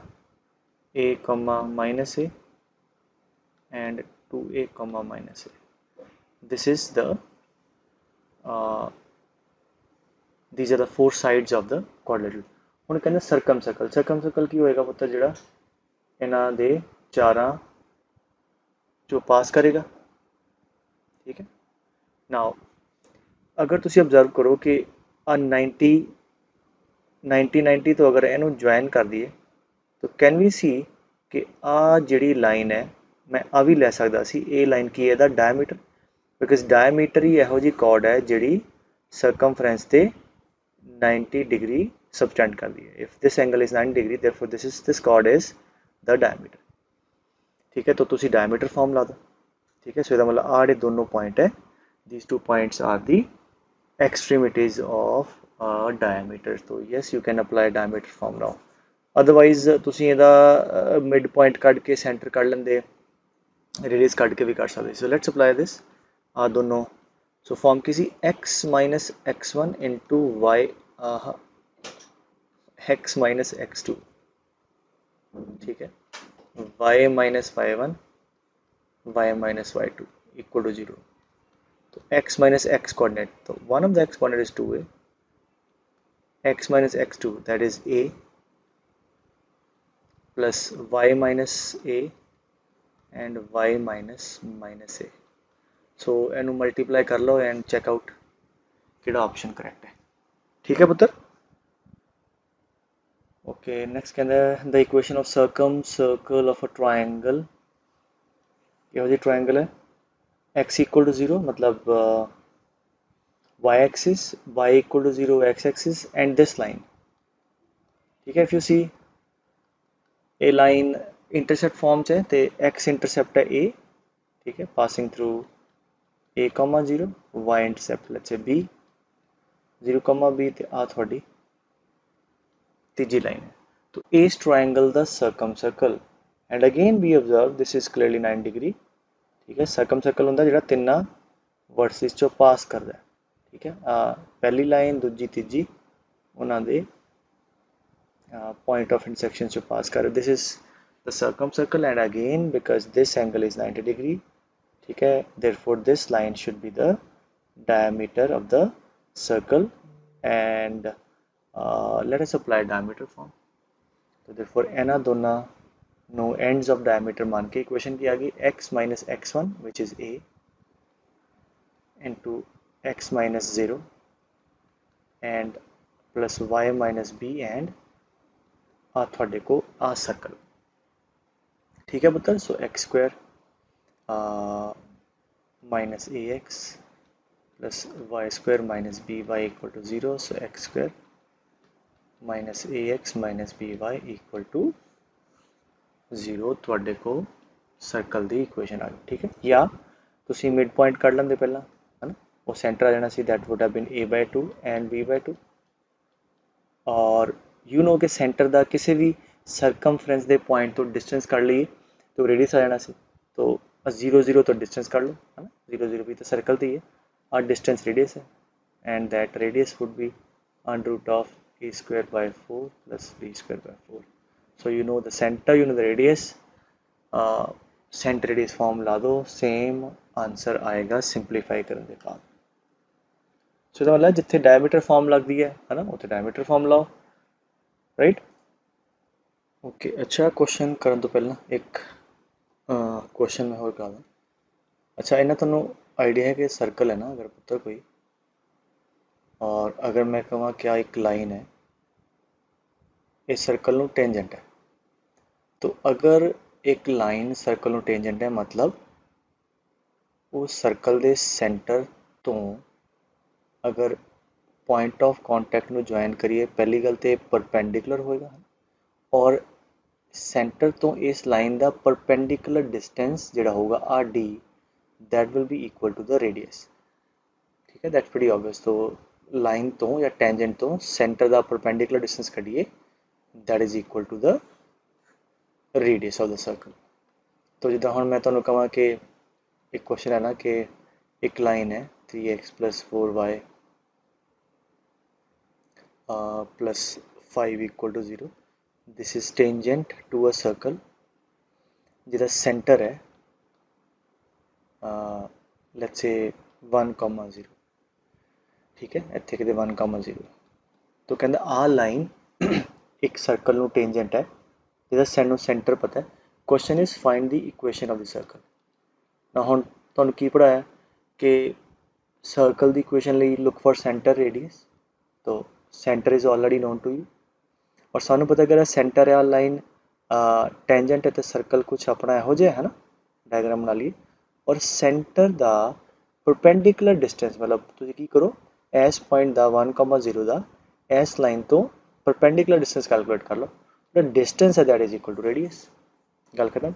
a comma minus a and 2a comma minus a this is the these are the four sides of the quadrilateral ਹੁਣ ਕਹਿੰਦਾ ਸਰਕਮ circle ਕੀ ਹੋਏਗਾ ਪੁੱਤਰ ਜਿਹੜਾ ਇਹਨਾਂ ਦੇ ਚਾਰਾਂ जो पास करेगा ठीक है नाउ अगर तुसी ऑब्जर्व करो कि 90 90 तो अगर इनू ज्वाइन कर दिए तो कैन वी सी कि आ जिहड़ी लाइन है मैं आ भी लै सकदा सी ए लाइन की है डायमीटर बिकॉज डायमीटर ही इहो जी कॉर्ड है जिहड़ी सर्कमफ्रेंस ते 90 डिग्री सबटेंड कर दी है if this angle is 90 degree therefore this cord is the diameter ठीक है तो तुसी डायमीटर फॉर्म ला दो ठीक है सो मतलब आ ਜਿਹੜੇ दोनों पॉइंट है these two points are the extremities of diameter तो yes you can apply diameter form now otherwise तुसी ਇਹਦਾ मिड पॉइंट ਕੱਢ के सेंटर ਕੱਢ ਲੈਂਦੇ रेडियस ਕੱਢ के भी कर सकते so let's apply this आ दोनों so फॉर्म की सी x minus x1 into y x minus x2 ठीक है y minus y1 y minus y2 equal to 0 तो x minus x coordinate तो one of the x coordinate is 2a x minus x2 that is a plus y minus a and y minus minus a so इन्हू multiply कर लो and check out किहड़ा option correct है ठीक है पुत्र okay next कहंदा the equation of circum circle of a triangle किहो जी ट्रायंगल है x इक्वल टू 0 मतलब y axis y equal to 0 x axis and this line ठीक है if you see a line intercept form च है तो x इंटरसेप्ट है a ठीक है passing through a comma 0 y intercept let's say b 0 comma b ते आ थोड़ी तीजी लाइन है तो इस triangle the circumcircle and again we observe this is clearly 9 degree ठीक है सर्कम सर्कल होंगे जो तिना वर्सिस चो पास करता है ठीक है पहली लाइन दूजी तीजी उन्होंने पॉइंट ऑफ इंटरसेक्शन चो पास कर this is the circumcircle and again because this angle is 90 degree ठीक है therefore this line should be the diameter of the circle and let us apply diameter form तो therefore एना दोनों no ends of diameter मान के equation की आ गई x minus x1 which is a into x minus 0 and plus y minus b and आ थोड़े को आ circle ठीक है पुत्र so x square minus ax plus y square minus by equal to 0 so x square minus ax minus by equal to 0 ਤੁਹਾਡੇ ਕੋ circle ਦੀ equation ਆ ਗਈ ਠੀਕ ਹੈ ਜਾਂ ਤੁਸੀਂ ਮਿਡ ਪੁਆਇੰਟ ਕੱਢ ਲੈਂਦੇ ਪਹਿਲਾਂ ਹੈ ਨਾ ਉਹ ਸੈਂਟਰ ਆ ਜਾਣਾ ਸੀ that would have been a/2 and b/2 और यू नो के सेंटर का किसी भी सरकमफ्रेंस के पॉइंट तो डिस्टेंस कढ़ लीए तो रेडियस आ जाना सी तो 0 0 तो डिस्टेंस कढ़ लो है ना 0 0 भी तो सर्कल थी है और डिस्टेंस रेडियस है and that radius would be √a square by 4 plus b square by 4 so you know the center you know the radius center radius form ला दो सेम आंसर आएगा सिंपलीफाई करने के बाद सो तो मतलब जिथे डायमीटर फॉर्म लगती है ना उत्थे डायमीटर फॉर्म लाओ राइट ओके अच्छा क्वेश्चन करने तो पहला एक क्वेश्चन मैं और करा दा अच्छा इन्हें तुहानू आइडिया है कि सर्कल है ना अगर पुत्र कोई और अगर मैं कहा क्या एक लाइन है इस सर्कल नू टेंजेंट है तो अगर एक लाइन सर्कल नू टेंजेंट है मतलब उस सर्कल के सेंटर तो अगर पॉइंट ऑफ कॉन्टैक्ट में ज्वाइन करिए पहली गल तो परपेंडिकुलर होएगा और सेंटर तो इस लाइन का परपेंडिकुलर डिस्टेंस जोड़ा होगा r d that will be equal to the radius ठीक है दैट्स प्रीटी ऑब्वियस तो लाइन तो या टेंजेंट तो सेंटर का परपेंडिकुलर डिस्टेंस कढ़िए that is equal to the radius of the circle तो जिदा हम मैं तुम्हें कहा कि एक क्वेश्चन है ना कि एक लाइन है 3x + 4y plus 5 equal to 0 this is tangent to a circle जिदा सेंटर है let's say 1,0 ठीक है इत्थे किते 1,0 तो कहंदा आ लाइन एक सर्कल नू टेंजेंट है जिदा सैनू सेंटर पता है question is find the equation of the circle ना हुण तुहानू की पढ़ाया कि सर्कल दी इक्वेशन लई लुक फॉर सेंटर रेडियस तो centre is already known to you और सानू पता कि सेंटर है लाइन टेंजेंट है तो सर्कल कुछ अपना इहो जिहा है ना डायग्राम बना लिए और सेंटर दा परपेंडिकुलर डिस्टेंस मतलब तुसीं की करो इस पॉइंट दा 1,0 दा इस लाइन तो परपेंडिकुलर डिस्टेंस कैलकुलेट कर लो द डिस्टेंस है that is equal to radius गल खत्म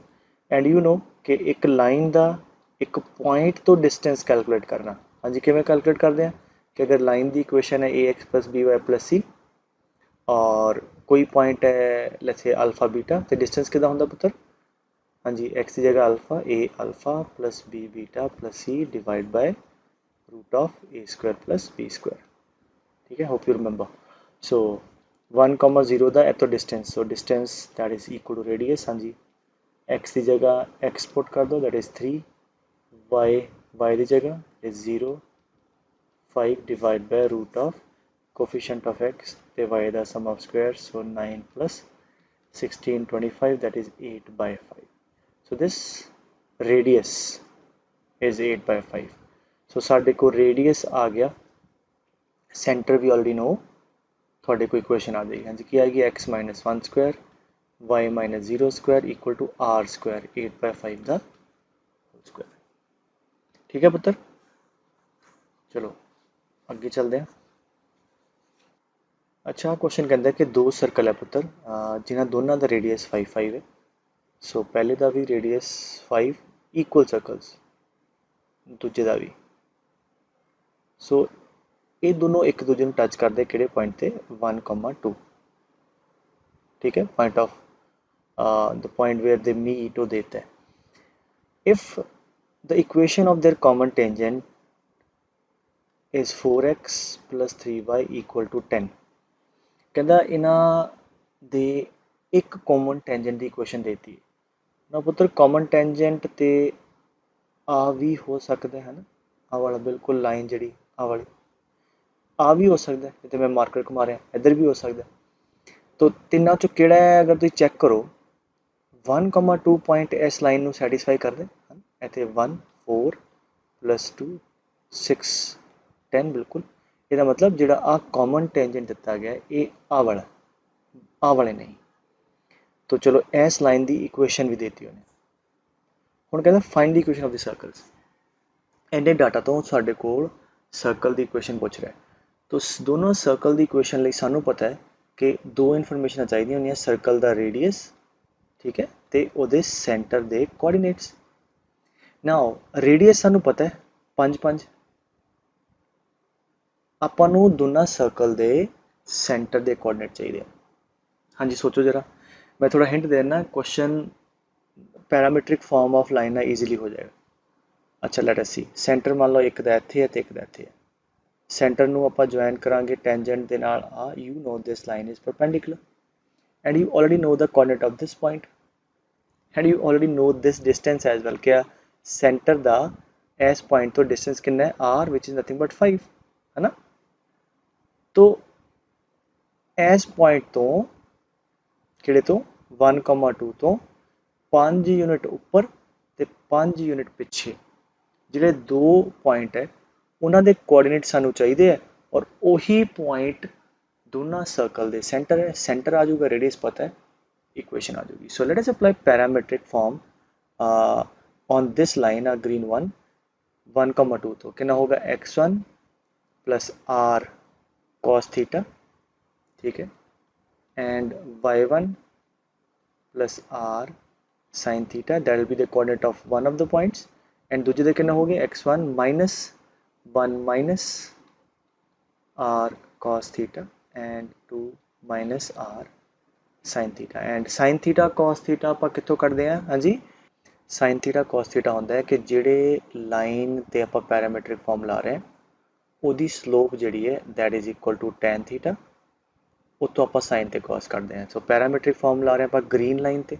एंड यू नो कि एक लाइन दा एक पॉइंट तो डिस्टेंस कैलकुलेट करना हाँ जी किवें कैलकुलेट करते हैं कि अगर लाइन दी इक्वेशन है ax + by + c और कोई पॉइंट है लेट्स से अल्फा बीटा तो डिस्टेंस कितना होंदा पुत्र हाँ जी x की जगह alpha a alpha + b beta + c divide by √a² + b² ठीक है होप यू रिमेंबर सो 1,0 दा इतो distance so distance that is equal to radius हाँ जी x की जगह x पुट कर दो दैट इज 3 y की जगह is 0 5 divide by coefficient of x by the sum of squares so 9 plus 16 25 that is 8/5 so this radius is 8/5 so साढ़े को radius आ गया center we already know थोड़े को इक्वेशन आ जाएगी। हाँ जी, क्या आएगी? x minus 1 square y minus 0 square equal to r square 8/5 the square. ठीक है पुत्र, चलो अगे चलते हैं। अच्छा क्वेश्चन कहता है कि दो सर्कल है पुत्र जिन्होंने दोनों का रेडियस 5 है। सो पहले का भी रेडियस 5 इक्वल सर्कल्स, दूजे का भी। सो ये दोनों एक दूजे को टच करते कि पॉइंट से 1,2। ठीक है, point of the point where they meet वो देता है। If the equation of their common tangent is 4x plus 3y equal to 10। कहता इन्हों दे एक कॉमन टेंजेंट की इक्वेशन देती है ना पुत्र। कॉमन टेंजेंट ते आ भी हो सकता है ना, आ वाला बिल्कुल लाइन जी आ वाली आ भी हो सकता है, जिते मैं मार्कर घुमा रहा इधर भी हो सकता है। तो तिना चो किहड़ा है अगर तुम चैक करो 1,2 पॉइंट इस लाइन को सैटिस्फाई कर दे। इतने 1 4 + 2 6 10 बिल्कुल। यदा मतलब जो आ कॉमन टेंजेंट दिता गया ये आ वाला, आ वाले नहीं। तो चलो इस लाइन की इक्वेशन भी देती उन्हें। हुण कहता find the equation of the circles. इन्ने डाटा तो साढ़े को सर्कल की इक्वेशन पूछ रहा है। तो दोनों सर्कल की इक्वेशन लिए सानू पता है कि दो इन्फॉर्मेशन चाहिए होंगे, सर्कल का रेडियस, ठीक है, तो वो सेंटर के कोआर्डिनेट्स। नाउ रेडियस सानू पता है 5 आपू दोनों सर्कल के सेंटर के कोआर्डिनेट चाहिए। हाँ जी सोचो जरा, मैं थोड़ा हिंट देना, question parametric form of line है, ईजिली हो जाएगा। अच्छा लेट अस सी, सेंटर मान लो एक दा इत्थे है तो एक दा इत्थे है। सेंटर ਨੂੰ ਆਪਾਂ ਜੁਆਇਨ ਕਰਾਂਗੇ ਟੈਂਜੈਂਟ ਦੇ ਨਾਲ ਆ। You know this line is perpendicular and you already know the coordinate of this point and you already know this distance as well. क्या सेंटर दा इस पॉइंट तो डिस्टेंस कितना है R which is nothing but 5 है ना। तो इस पॉइंट तो किहड़े तो 1,2 तो 5 यूनिट उपर ते 5 यूनिट पिछे जिहड़े दो पॉइंट है उन्होंने कोआर्डिनेट सानू चाहिए है और उही पॉइंट दोनों सर्कल के सेंटर है। सेंटर आ जाऊगा, रेडियस पता है, इक्वेशन आ जाएगी। So let us apply parametric form on this line आ ग्रीन 1,2 तो कितना होगा x1 + r cos थीटा, ठीक है, and y1 + r sin theta, that will be the coordinate of one of the points. And दूजे दे कितना हो गए x1 - 1 - r cos theta and 2 - r sin theta. And sin theta cos theta आप कितों कटते हैं? हाँ जी, sin थीटा cos थीटा होता है कि जेड़े लाइन ते आप पैरामीट्रिक फॉर्म ला रहे हैं उसकी स्लोप जी है that is equal to tan theta, उतो आप sin ते cos करते हैं। सो पैरामीट्रिक फॉर्म ला रहे हैं आप ग्रीन लाइन ते,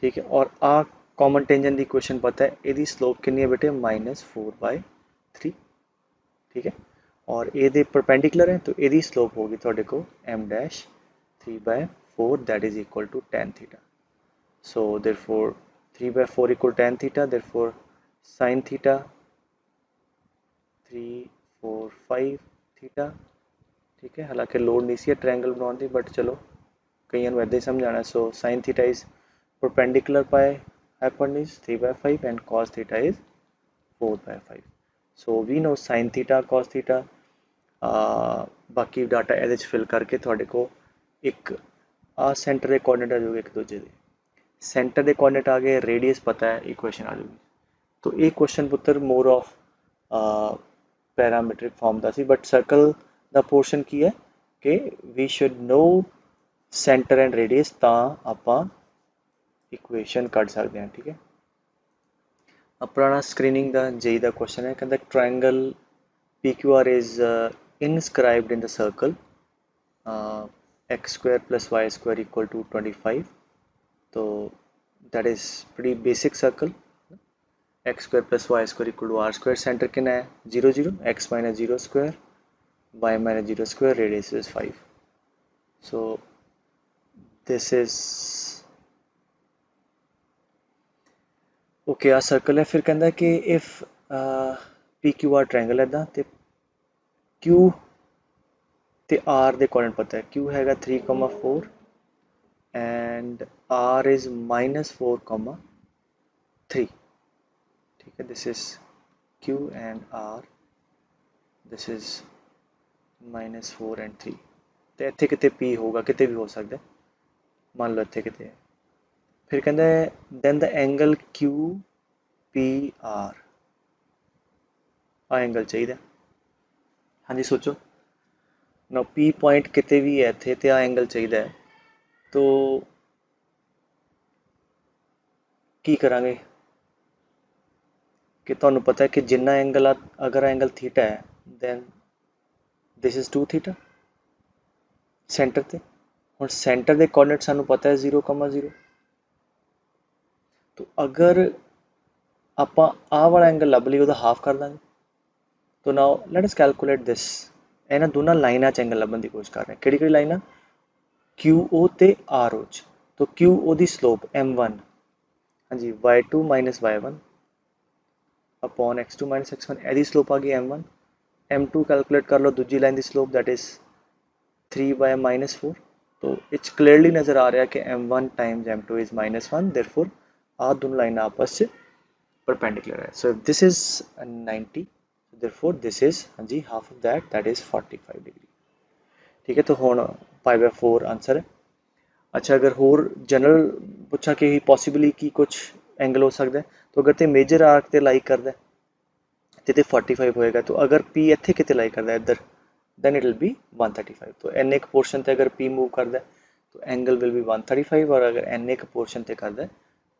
ठीक है, और आ कॉमन टेंजेंट की इक्वेशन पता है, यदी स्लोप कितनी है बेटे -4/3, ठीक है, और ये परपेंडिकुलर है तो यदी स्लोप होगी थोड़े को m'3/4 that is equal to tan theta. So therefore 3/4 equal tan theta, therefore sin theta 3 4 5 theta, ठीक है। हालांकि लोड नहीं सी ट्रायंगल बनाने की, बट चलो कई इदा ही समझाना। So sin theta is perpendicular by hypotenuse 3/5 and cos theta is 4/5। So we know sin theta cos theta. बाकी डाटा ये फिल करके थोड़े को एक आ सेंटर के कोऑर्डिनेट आ जाएगा एक दूजे के सेंटर के कोऑर्डिनेट आ गए, रेडियस पता है, इक्वेशन आ जाएगी। तो ये क्वेश्चन पुत्र मोर ऑफ पैरामीट्रिक फॉर्म का सी, बट सर्कल का पोर्शन की है कि we should know centre and radius ता आपां इक्वेशन कट सकते हैं, ठीक है। अपना स्क्रीनिंग का जेई का क्वेश्चन है, कहता triangle PQR is inscribed in the circle x² + y² = 25। तो that is pretty basic circle. x² + y² = r²। Centre कितना है 0 0, x - 0 square y - 0 square, radius is 5। So this is okay, आ circle है। फिर कहता है कि इफ PQR ट्रायंगल है तो Q ਤੇ r ਦੇ ਕੋऑर्डिनेट ਪਤਾ ਹੈ, q ਹੈਗਾ 3,4 and r is -4,3, ठीक है, this is q and r, this is -4 and 3, ਤੇ ਇੱਥੇ ਕਿਤੇ p ਹੋਊਗਾ, ਕਿਤੇ ਵੀ ਹੋ ਸਕਦਾ, ਮੰਨ ਲਓ ਇੱਥੇ ਕਿਤੇ ਹੈ। ਫਿਰ ਕਹਿੰਦਾ then the angle QPR, ਆ ਐਂਗਲ ਚਾਹੀਦਾ, ਹਾਂਜੀ ਸੋਚੋ ਨਾ, P ਪੁਆਇੰਟ ਕਿਤੇ ਵੀ ਹੈ ਇੱਥੇ ਤੇ ਆ ਐਂਗਲ ਚਾਹੀਦਾ ਹੈ, ਤੋ ਕੀ ਕਰਾਂਗੇ ਕਿ ਤੁਹਾਨੂੰ ਪਤਾ ਹੈ ਕਿ ਜਿੰਨਾ ਐਂਗਲ ਅਗਰ ਐਂਗਲ ਥੀਟਾ ਹੈ then this is 2 theta centre ਤੇ। ਹੁਣ ਸੈਂਟਰ ਦੇ ਕੋਆਰਡੀਨੇਟ ਸਾਨੂੰ ਪਤਾ ਹੈ 0,0, तो अगर आप आ वाला एंगल लभ लिए ਉਹਦਾ हाफ कर देंगे, तो now let us calculate this. ਇਹਨਾਂ ਦੋਨਾਂ ਲਾਈਨਾਂ 'ਚ एंगल ਲੱਭਣ ਦੀ ਕੋਸ਼ਿਸ਼ कर रहे हैं, ਕਿਹੜੀ ਕਿਹੜੀ ਲਾਈਨਾਂ, QO ਤੇ RO 'ਚ। तो QO ਦੀ ਸਲੋਪ m1, ਹਾਂਜੀ y2 minus y1 upon x2 minus x1, ਇਹਦੀ ਸਲੋਪ आ गई m1। m2 कैलकुलेट कर लो दूजी लाइन की स्लोप, दैट इज 3 माइनस 4। तो इट्स क्लियरली नज़र आ रहा है कि m1 times m2 is -1, therefore आ दोनों लाइन आपस में परपेंडिकुलर है। So this is 90, therefore this is हाँ जी half of that is 45 degree, ठीक है। तो हुण π/4 आंसर है। अच्छा अगर होर जनरल पूछा कि पॉसिबली की कुछ एंगल हो सकता है, तो अगर तो मेजर आर्क ते लाई करता है तो 45 होएगा, तो अगर P इत्थे किते लाई करता है इधर, then it will be 135। तो एन एक पोर्शन ते अगर P मूव करता है तो एंगल विल बी 135, और अगर एन एक पोर्शन ते करता है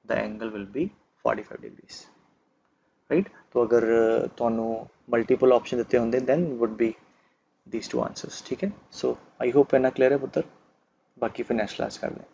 the angle will be 45 degrees, right. तो अगर तुहानू मल्टीपल ऑप्शन दिते होंदे then would be these two answers, ठीक है। सो आई होप इन्ना क्लियर है पुत्तर, बाकी फिर नेक्स्ट क्लास कर लें।